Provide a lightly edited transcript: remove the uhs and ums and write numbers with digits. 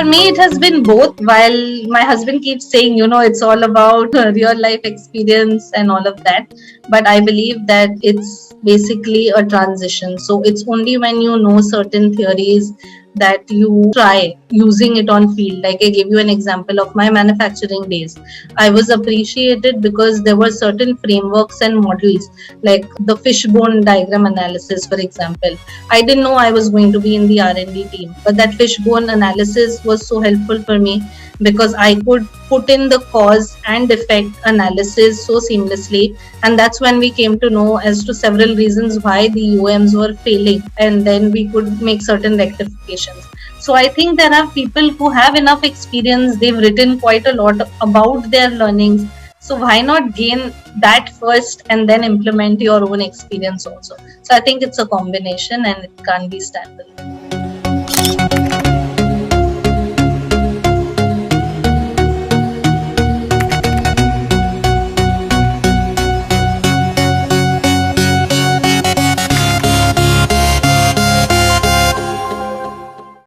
For me, it has been both. While my husband keeps saying, it's all about real life experience and all of that. But I believe that it's basically a transition. So it's only when you know certain theories that you try using it on field. Like I gave you an example of my manufacturing days. I was appreciated because there were certain frameworks and models, like the fishbone diagram analysis, for example. I didn't know I was going to be in the R&D team, but that fishbone analysis was so helpful for me because I could put in the cause and effect analysis so seamlessly. And that's when we came to know as to several reasons why the UMs were failing, and then we could make certain rectifications. So I think there are people who have enough experience, they've written quite a lot about their learnings. So why not gain that first and then implement your own experience also? So I think it's a combination and it can't be standalone.